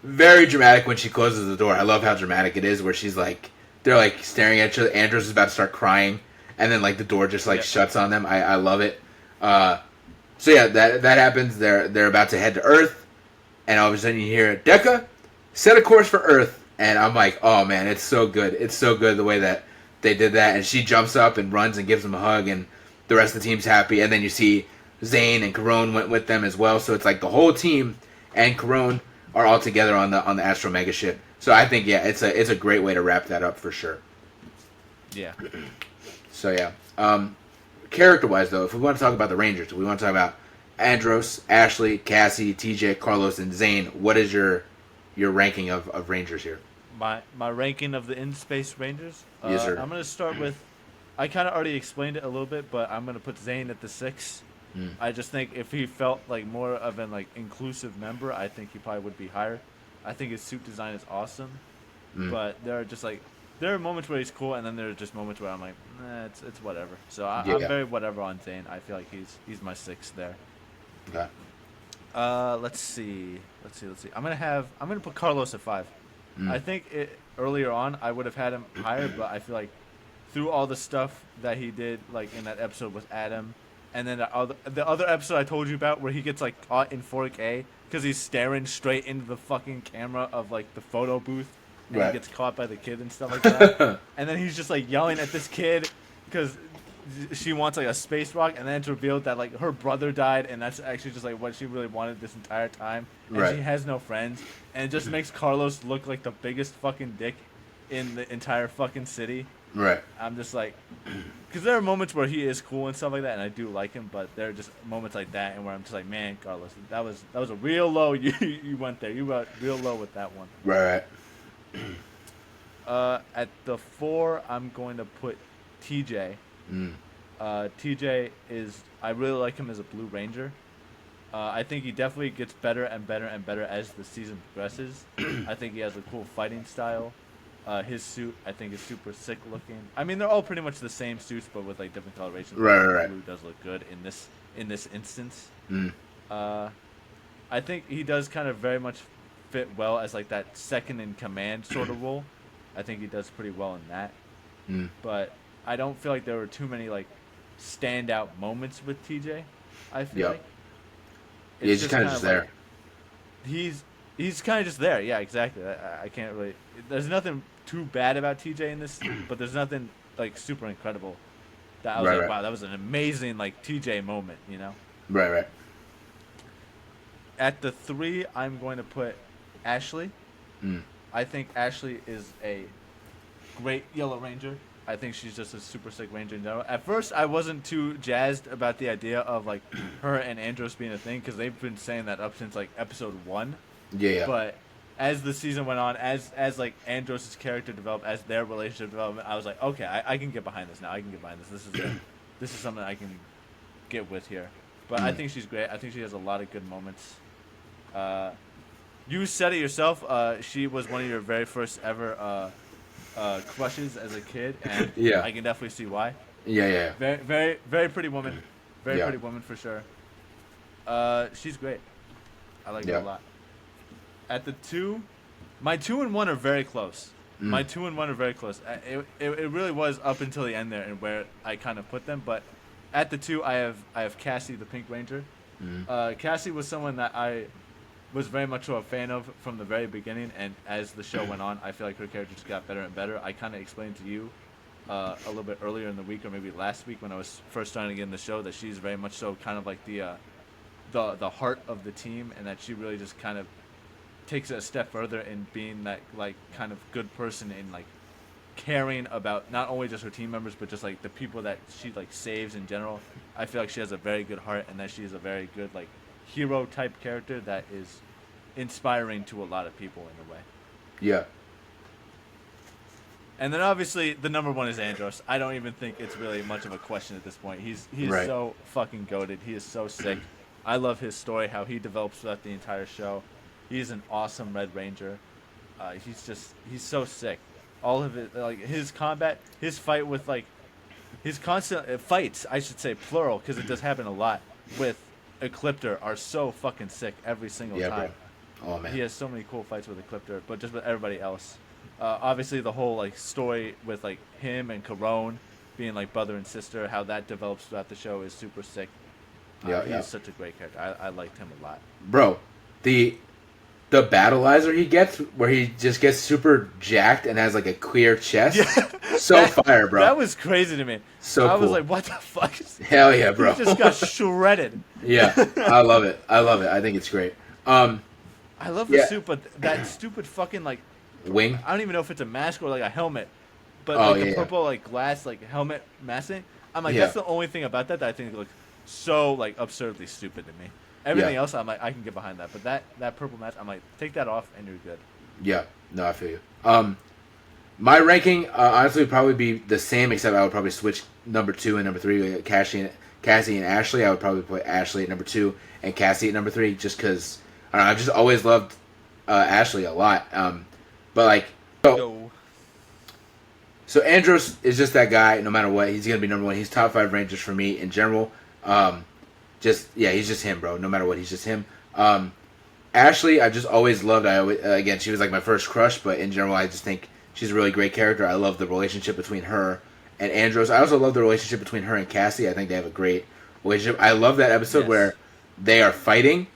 Very dramatic when she closes the door. I love how dramatic it is, where she's like, they're like staring at each other. Andros is about to start crying, and then like the door just like shuts on them. I love it. So yeah, that happens. They're about to head to Earth, and all of a sudden you hear Deca set a course for Earth, and I'm like, oh man, it's so good. It's so good the way that they did that. And she jumps up and runs and gives him a hug, and the rest of the team's happy. And then you see Zane and Corone went with them as well. So it's like the whole team and Corone are all together on the Astro Mega ship. So I think it's a great way to wrap that up for sure. Yeah. So yeah. Character-wise, though, if we want to talk about the Rangers, we want to talk about Andros, Ashley, Cassie, TJ, Carlos, and Zane. What is your ranking of Rangers here? My ranking of the In-Space Rangers? Yes, sir. I'm going to start with... I kind of already explained it a little bit, but I'm going to put Zane at the 6. I just think if he felt like more of an like inclusive member, I think he probably would be higher. I think his suit design is awesome. but there are moments where he's cool, and then there are just moments where I'm like, it's whatever. So I'm very whatever on Zayn. I feel like he's my 6 there. Okay. Let's see. I'm gonna put Carlos at 5. I think earlier on I would have had him higher, but I feel like through all the stuff that he did, like in that episode with Adam, and then the other episode I told you about where he gets like caught in 4K because he's staring straight into the fucking camera of like the photo booth, and he gets caught by the kid and stuff like that, and then he's just like yelling at this kid because she wants like a space rock, and then it's revealed that like her brother died, and that's actually just like what she really wanted this entire time, and she has no friends, and it just makes Carlos look like the biggest fucking dick in the entire fucking city. Right. I'm just like, because there are moments where he is cool and stuff like that, and I do like him, but there are just moments like that, and where I'm just like, man, Carlos, that was a real low. You went there. You went real low with that one. Right. At the 4, I'm going to put TJ. TJ I really like him as a Blue Ranger. I think he definitely gets better and better and better as the season progresses. I think he has a cool fighting style. His suit, I think, is super sick looking. I mean, they're all pretty much the same suits, but with like different colorations. Right. Blue does look good in this instance. I think he does kind of very much fit well as like that second in command sort of role. I think he does pretty well in that. But I don't feel like there were too many like standout moments with TJ. I feel like he's just kind of there. Like, he's kind of just there. Yeah, exactly. I can't really. There's nothing too bad about TJ in this, but there's nothing like super incredible. That I was like, wow, that was an amazing like TJ moment, you know? Right. At the 3, I'm going to put Ashley. I think Ashley is a great Yellow Ranger. I think she's just a super sick Ranger in general. At first, I wasn't too jazzed about the idea of like her and Andros being a thing because they've been saying that up since like episode 1. Yeah. But as the season went on, as like Andros' character developed, as their relationship development, I was like, okay, I can get behind this now. I can get behind this. This is something I can get with here. But I think she's great. I think she has a lot of good moments. You said it yourself. She was one of your very first ever crushes as a kid, and I can definitely see why. Yeah. Very, very, very pretty woman. Very pretty woman for sure. She's great. I like her a lot. At the 2, my 2 and 1 are very close. My 2 and 1 are very close. It really was up until the end there and where I kind of put them. But at the 2, I have Cassie, the Pink Ranger. Cassie was someone that I was very much a fan of from the very beginning, and as the show went on, I feel like her character just got better and better. I kind of explained to you a little bit earlier in the week, or maybe last week when I was first starting to get in the show, that she's very much so kind of like the heart of the team, and that she really just kind of takes it a step further in being that like kind of good person in like caring about not only just her team members but just like the people that she like saves in general. I feel like she has a very good heart, and that she is a very good like hero type character that is inspiring to a lot of people in a way. Yeah. And then obviously the number 1 is Andros. I don't even think it's really much of a question at this point. He's so fucking goated. He is so sick. I love his story, how he develops throughout the entire show. He's an awesome Red Ranger. He's so sick. All of it, like his combat, his fight with like, his constant fights, I should say plural, because it does happen a lot, with Ecliptor are so fucking sick every single time. Bro. Oh man. He has so many cool fights with Ecliptor, but just with everybody else. Obviously the whole like story with like him and Corone being like brother and sister, how that develops throughout the show is super sick. He's such a great character. I liked him a lot. Bro, the battleizer he gets, where he just gets super jacked and has like a clear chest, fire, bro. That was crazy to me. So I cool. was like, what the fuck? Hell yeah, bro. He just got shredded. Yeah, I love it. I think it's great. I love the suit, but that stupid fucking like wing. I don't even know if it's a mask or like a helmet, but the purple like glass like helmet mask thing. I'm like, that's the only thing about that I think looks so like absurdly stupid to me. Everything else, I'm like, I can get behind that. But that purple mask, I'm like, take that off and you're good. Yeah, no, I feel you. My ranking, honestly, would probably be the same, except I would probably switch number 2 and number 3. Cassie and Ashley, I would probably put Ashley at number 2 and Cassie at number 3, just because, I don't know, I've just always loved Ashley a lot. But, like, So, Go. so Andros is just that guy. No matter what, he's gonna be number one. He's top 5 Rangers for me in general. He's just him, bro. No matter what, he's just him. Ashley, I just always loved. Again, she was like my first crush, but in general, I just think she's a really great character. I love the relationship between her and Andros. I also love the relationship between her and Cassie. I think they have a great relationship. I love that episode where they are fighting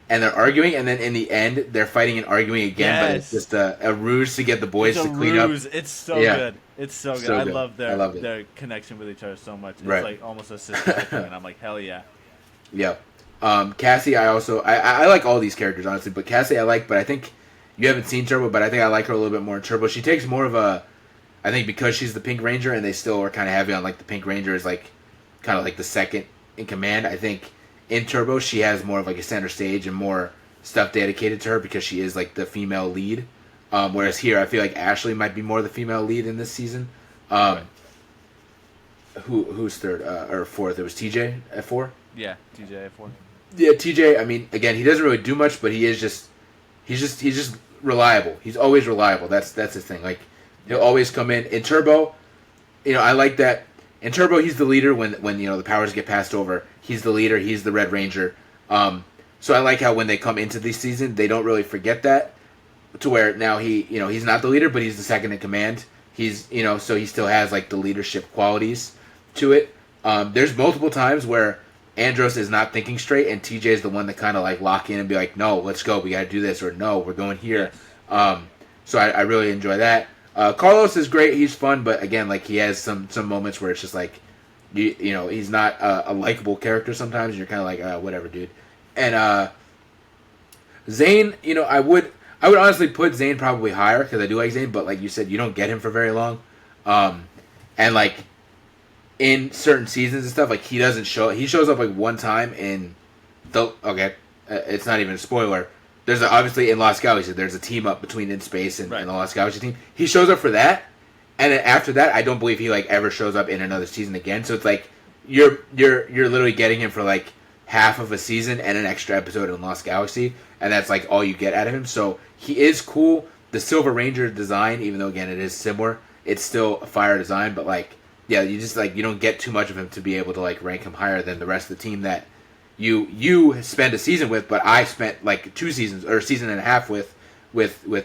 and they're arguing, and then in the end, they're fighting and arguing again, but it's just a ruse to get the boys to clean up. It's so good. It's so good. So I good. love their connection with each other so much. It's like almost a sister thing, and I'm like, hell yeah. Yeah. Cassie, I like all these characters, honestly, but Cassie I like, but I think you haven't seen Turbo, but I think I like her a little bit more in Turbo. She takes more of a, I think because she's the Pink Ranger, and they still are kind of heavy on, like, the Pink Ranger is, like, kind of like the second in command. I think in Turbo, she has more of, like, a center stage and more stuff dedicated to her because she is, like, the female lead. Whereas here, I feel like Ashley might be more the female lead in this season. Who's third or fourth? It was TJ at 4? Yeah, TJ at 4. Yeah, TJ, I mean, again, he doesn't really do much, but he's just reliable. He's always reliable. That's his thing. Like, he'll always come in Turbo, I like that. In Turbo, he's the leader when the powers get passed over. He's the leader. He's the Red Ranger. So I like how when they come into this season, they don't really forget that, to where now he's not the leader, but he's the second in command. He's, so he still has, like, the leadership qualities to it. There's multiple times where Andros is not thinking straight, and TJ is the one that kind of, like, lock in and be like, no, let's go, we got to do this, or no, we're going here. So I really enjoy that. Carlos is great, he's fun, but again, like, he has some moments where it's just like, he's not a likable character sometimes, and you're kind of like, whatever, dude. And Zane, I would honestly put Zane probably higher, because I do like Zane, but like you said, you don't get him for very long. And, like, in certain seasons and stuff, like, he shows up, like, one time in it's not even a spoiler. There's obviously in Lost Galaxy, there's a team up between In Space and the Lost Galaxy team. He shows up for that, and then after that, I don't believe he, like, ever shows up in another season again. So it's like you're literally getting him for, like, half of a season and an extra episode in Lost Galaxy, and that's, like, all you get out of him. So he is cool. The Silver Ranger design, even though again it is similar, it's still a fire design, but, like, yeah, you just, like, you don't get too much of him to be able to, like, rank him higher than the rest of the team that you spend a season with, but I spent, like, 2 seasons or a season and a half with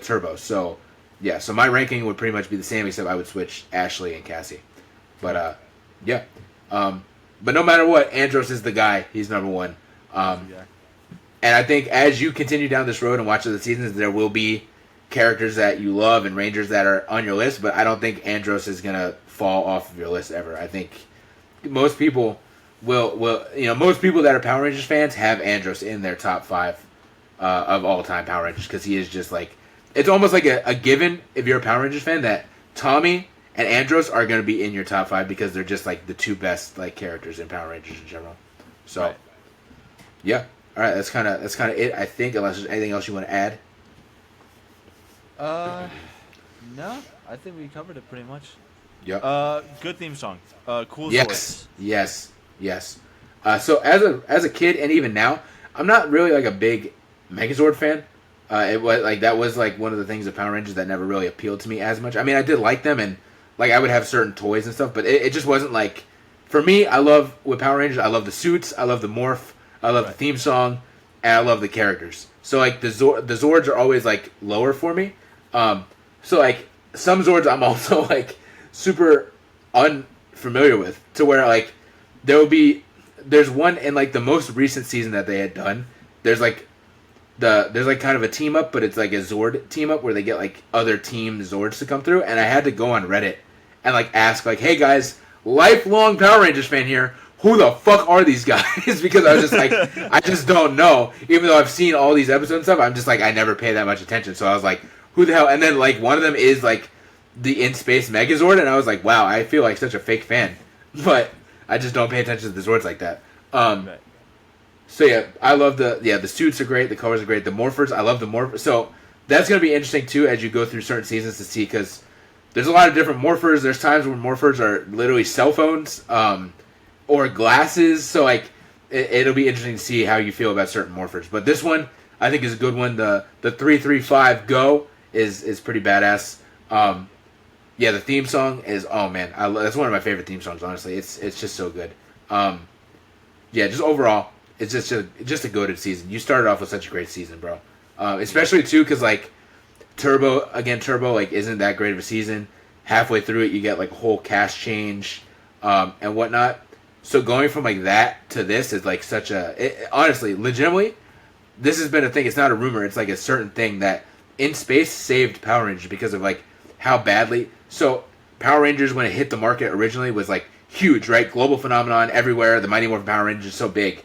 Turbo. So yeah, so my ranking would pretty much be the same, except I would switch Ashley and Cassie. But yeah. But no matter what, Andros is the guy. He's number one. And I think as you continue down this road and watch the seasons, there will be characters that you love and Rangers that are on your list, but I don't think Andros is gonna fall off of your list ever. I think most people will most people that are Power Rangers fans have Andros in their top 5 of all time Power Rangers, because he is just like, it's almost like a given if you're a Power Rangers fan that Tommy and Andros are going to be in your top 5 because they're just like the 2 best, like, characters in Power Rangers in general. So yeah, all right, that's kind of it, I think, unless there's anything else you want to add. No, I think we covered it pretty much. Yep. Good theme song. Cool. Yes. So as a kid and even now, I'm not really, like, a big Megazord fan. That was one of the things of Power Rangers that never really appealed to me as much. I mean, I did like them, and, like, I would have certain toys and stuff, but it just wasn't, like, for me. With Power Rangers, I love the suits, I love the morph, I love the theme song, and I love the characters. So, like, the Zords are always, like, lower for me. So, like, some Zords I'm also, like, super unfamiliar with, to where, like, there's one in, like, the most recent season that they had done. There's like kind of a team up, but it's like a Zord team up where they get, like, other team Zords to come through, and I had to go on Reddit and, like, ask, like, hey guys, lifelong Power Rangers fan here, who the fuck are these guys? Because I was just like, I just don't know. Even though I've seen all these episodes and stuff, I'm just like, I never pay that much attention. So I was like, who the hell? And then, like, one of them is, like, the In Space Megazord, and I was like, wow, I feel like such a fake fan. But I just don't pay attention to the Zords like that. So yeah, I love the suits are great, the colors are great, the morphers, I love the morphers. So that's going to be interesting too as you go through certain seasons to see, because there's a lot of different morphers. There's times when morphers are literally cell phones or glasses. So, like, it'll be interesting to see how you feel about certain morphers. But this one I think is a good one. The 335 Go is pretty badass. Yeah, the theme song is, oh man, that's one of my favorite theme songs. Honestly, it's just so good. Yeah, just overall, it's just a goated season. You started off with such a great season, bro. Especially too, because like Turbo like isn't that great of a season. Halfway through it, you get like a whole cast change and whatnot. So going from like that to this is like such honestly, legitimately, this has been a thing. It's not a rumor. It's like a certain thing that In Space saved Power Rangers because of like how badly. So Power Rangers when it hit the market originally was like huge, right? Global phenomenon everywhere. The Mighty Morphin Power Rangers is so big.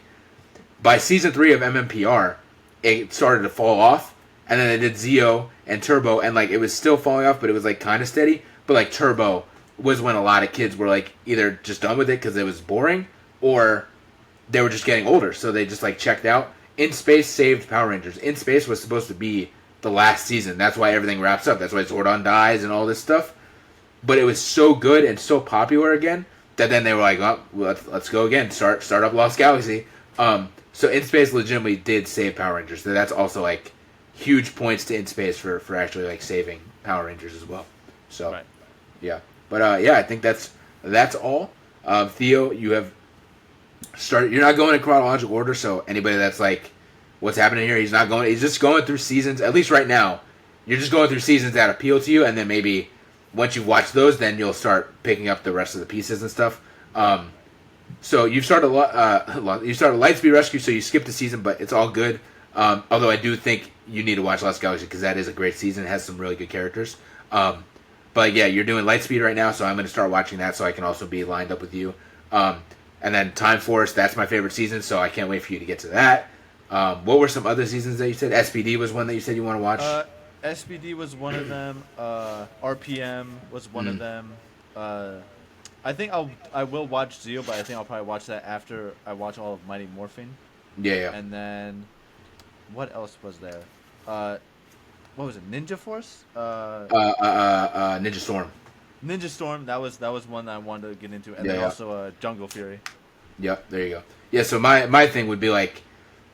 By season 3 of MMPR, it started to fall off, and then they did Zeo and Turbo, and like it was still falling off, but it was like kind of steady. But like Turbo was when a lot of kids were like either just done with it because it was boring, or they were just getting older, so they just like checked out. In Space saved Power Rangers. In Space was supposed to be the last season. That's why everything wraps up. That's why Zordon dies and all this stuff. But it was so good and so popular again that then they were like, "Oh, let's go again. Start up Lost Galaxy." So In Space legitimately did save Power Rangers. So that's also like huge points to In Space for actually like saving Power Rangers as well. So Right. yeah, but yeah, I think that's all. Theo, you have started. You're not going in chronological order. So anybody that's like, what's happening here? He's not going. He's just going through seasons. At least right now, you're just going through seasons that appeal to you, and then maybe once you've watched those, then you'll start picking up the rest of the pieces and stuff. So you've started you started Lightspeed Rescue, so you skipped a season, but it's all good. Although I do think you need to watch Lost Galaxy because that is a great season. It has some really good characters. But yeah, you're doing Lightspeed right now, so I'm going to start watching that so I can also be lined up with you. And then Time Force, that's my favorite season, so I can't wait for you to get to that. What were some other seasons that you said? SPD was one that you said you want to watch? SPD was one of them. RPM was one of them. I think I will watch Zeo, but I think I'll probably watch that after I watch all of Mighty Morphin. Yeah. And then, what else was there? What was it? Ninja Force? Ninja Storm. Ninja Storm. That was one that I wanted to get into, and then also Jungle Fury. Yeah, there you go. Yeah, so my thing would be like,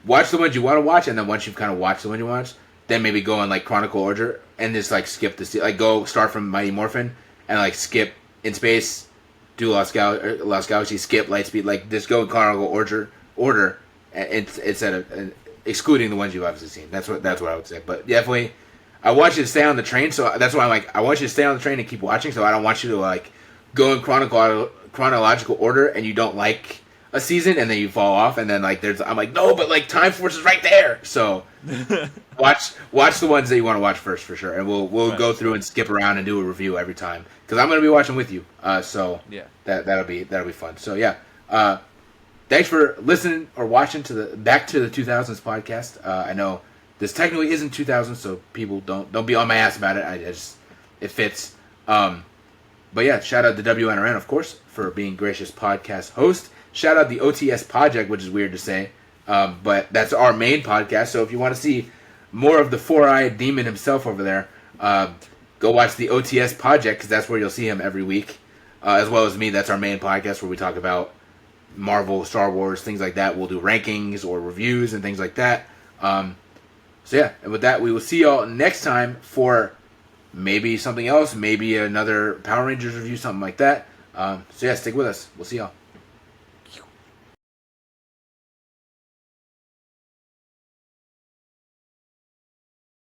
watch the ones you want to watch, and then once you've kind of watched the one you watch, then maybe go in like chronicle order and just like skip like go start from Mighty Morphin and like skip In Space, do Lost Galaxy, skip Lightspeed, like just go in chronicle order, and instead of excluding the ones you've obviously seen. That's what I would say. But definitely, I want you to stay on the train. So that's why I'm like, I want you to stay on the train and keep watching. So I don't want you to like go in chronological order and you don't like a season and then you fall off and then like I'm like, no, but like Time Force is right there. So watch the ones that you want to watch first for sure, and we'll go through and skip around and do a review every time because I'm gonna be watching with you. So yeah, that'll be fun. So yeah, thanks for listening or watching to the Back to the 2000s podcast. I know this technically isn't 2000, so people don't be on my ass about it. It fits. But yeah, shout out to WNRN, of course, for being gracious podcast host. Shout out the OTS Project, which is weird to say, but that's our main podcast. So if you want to see more of the four-eyed demon himself over there, go watch the OTS Project because that's where you'll see him every week, as well as me. That's our main podcast where we talk about Marvel, Star Wars, things like that. We'll do rankings or reviews and things like that. So yeah, and with that, we will see y'all next time for maybe something else, maybe another Power Rangers review, something like that. So yeah, stick with us. We'll see y'all.